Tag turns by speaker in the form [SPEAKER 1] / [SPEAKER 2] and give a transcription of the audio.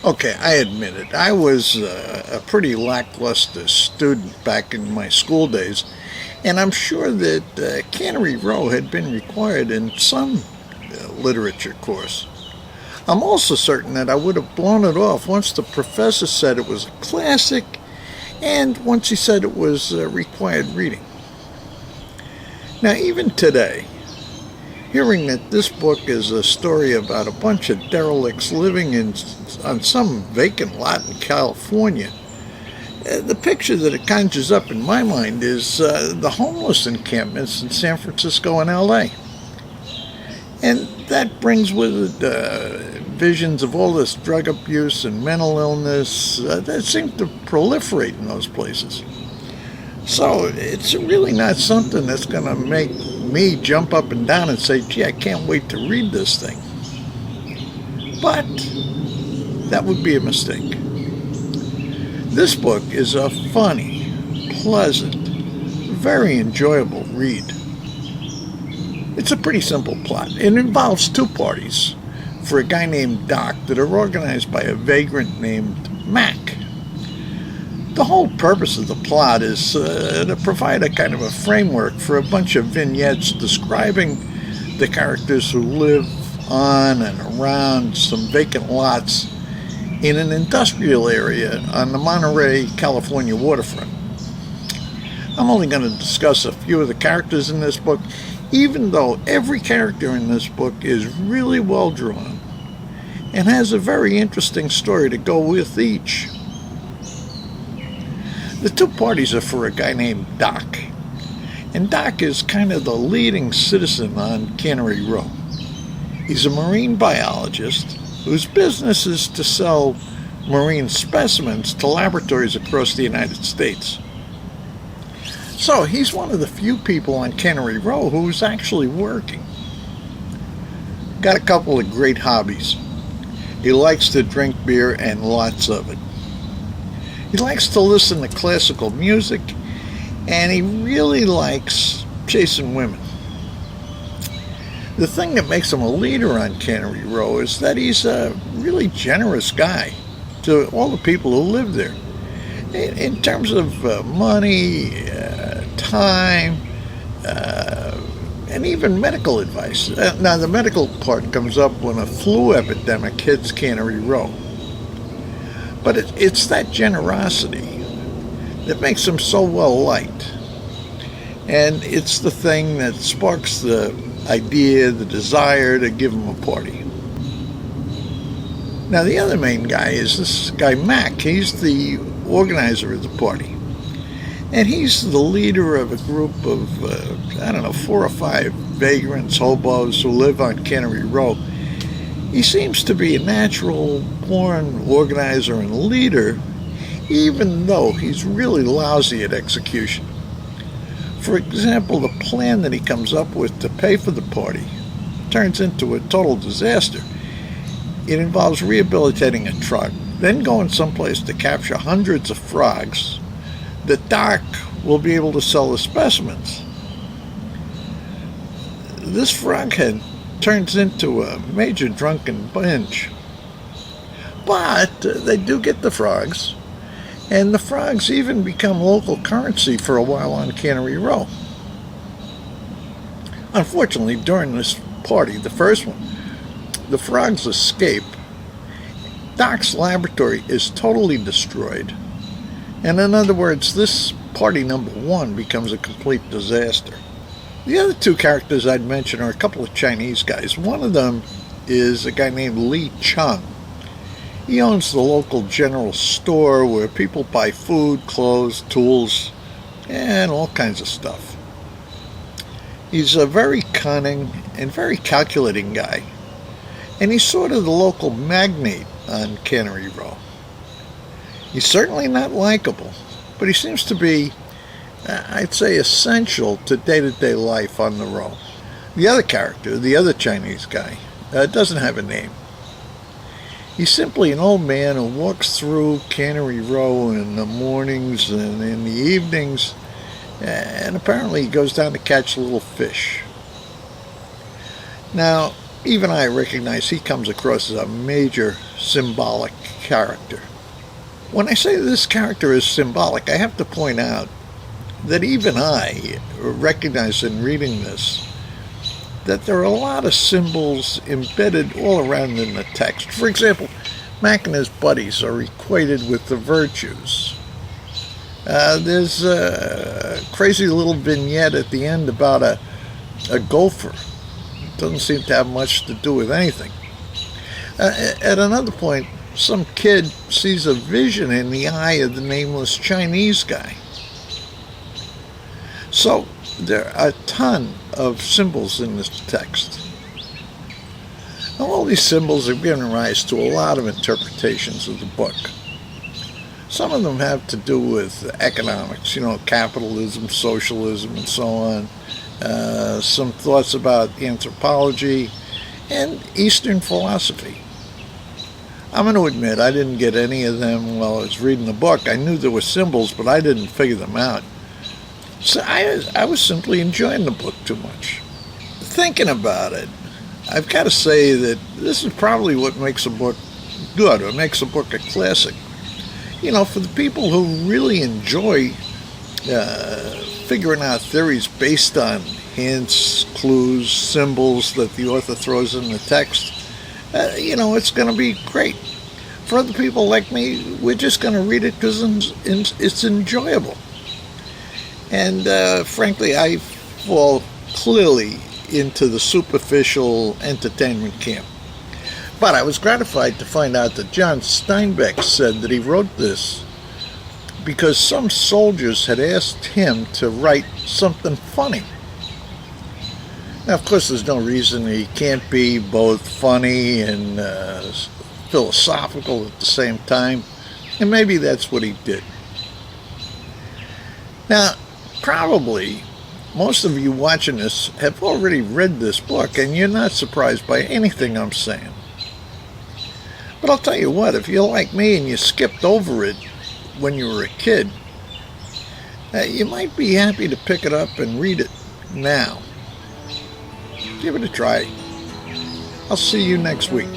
[SPEAKER 1] Okay, I admit it. I was a pretty lackluster student back in my school days, and I'm sure that Cannery Row had been required in some literature course. I'm also certain that I would have blown it off once the professor said it was a classic and once he said it was required reading. Now, even today, hearing that this book is a story about a bunch of derelicts living on some vacant lot in California, the picture that it conjures up in my mind is the homeless encampments in San Francisco and LA. And that brings with it visions of all this drug abuse and mental illness that seem to proliferate in those places. So it's really not something that's going to make me jump up and down and say, gee, I can't wait to read this thing. But that would be a mistake. This book is a funny, pleasant, very enjoyable read. It's a pretty simple plot. It involves two parties for a guy named Doc that are organized by a vagrant named Mac. The whole purpose of the plot is to provide a kind of a framework for a bunch of vignettes describing the characters who live on and around some vacant lots in an industrial area on the Monterey, California waterfront. I'm only going to discuss a few of the characters in this book, even though every character in this book is really well drawn and has a very interesting story to go with each. The two parties are for a guy named Doc, and Doc is kind of the leading citizen on Cannery Row. He's a marine biologist whose business is to sell marine specimens to laboratories across the United States. So he's one of the few people on Cannery Row who's actually working. Got a couple of great hobbies. He likes to drink beer and lots of it. He likes to listen to classical music, and he really likes chasing women. The thing that makes him a leader on Cannery Row is that he's a really generous guy to all the people who live there. In terms of money, time, and even medical advice. Now, the medical part comes up when a flu epidemic hits Cannery Row. But it's that generosity that makes him so well liked. And it's the thing that sparks the idea, the desire to give him a party. Now, the other main guy is this guy, Mac. He's the organizer of the party. And he's the leader of a group of, 4 or 5 vagrants, hobos who live on Cannery Row. He seems to be a natural-born organizer and leader, even though he's really lousy at execution. For example, the plan that he comes up with to pay for the party turns into a total disaster. It involves rehabilitating a truck, then going someplace to capture hundreds of frogs that Doc will be able to sell as specimens. This frog head turns into a major drunken binge. But they do get the frogs, and the frogs even become local currency for a while on Cannery Row. Unfortunately, during this party, the first one, the frogs escape. Doc's laboratory is totally destroyed. And in other words, this party number 1 becomes a complete disaster. The other two characters I'd mention are a couple of Chinese guys. One of them is a guy named Li Chung. He owns the local general store where people buy food, clothes, tools, and all kinds of stuff. He's a very cunning and very calculating guy, and he's sort of the local magnate on Cannery Row. He's certainly not likable, but he seems to be, I'd say, essential to day-to-day life on the row. The other character, the other Chinese guy, doesn't have a name. He's simply an old man who walks through Cannery Row in the mornings and in the evenings, and apparently he goes down to catch little fish. Now, even I recognize he comes across as a major symbolic character. When I say this character is symbolic, I have to point out that even I recognize in reading this that there are a lot of symbols embedded all around in the text. For example, Mac and his buddies are equated with the virtues. There's a crazy little vignette at the end about a gopher. Doesn't seem to have much to do with anything. At another point, some kid sees a vision in the eye of the nameless Chinese guy. So there are a ton of symbols in this text. Now, all these symbols have given rise to a lot of interpretations of the book. Some of them have to do with economics, capitalism, socialism, and so on. Some thoughts about anthropology and Eastern philosophy. I'm going to admit I didn't get any of them while I was reading the book. I knew there were symbols, but I didn't figure them out. So I was simply enjoying the book too much. Thinking about it, I've got to say that this is probably what makes a book good, or makes a book a classic. For the people who really enjoy figuring out theories based on hints, clues, symbols that the author throws in the text, it's going to be great. For other people like me, we're just going to read it because it's enjoyable. And frankly, I fall clearly into the superficial entertainment camp. But I was gratified to find out that John Steinbeck said that he wrote this because some soldiers had asked him to write something funny. Now, of course, there's no reason he can't be both funny and philosophical at the same time, and maybe that's what he did. Now, probably most of you watching this have already read this book, and you're not surprised by anything I'm saying. But I'll tell you what, if you're like me and you skipped over it when you were a kid, you might be happy to pick it up and read it now. Give it a try. I'll see you next week.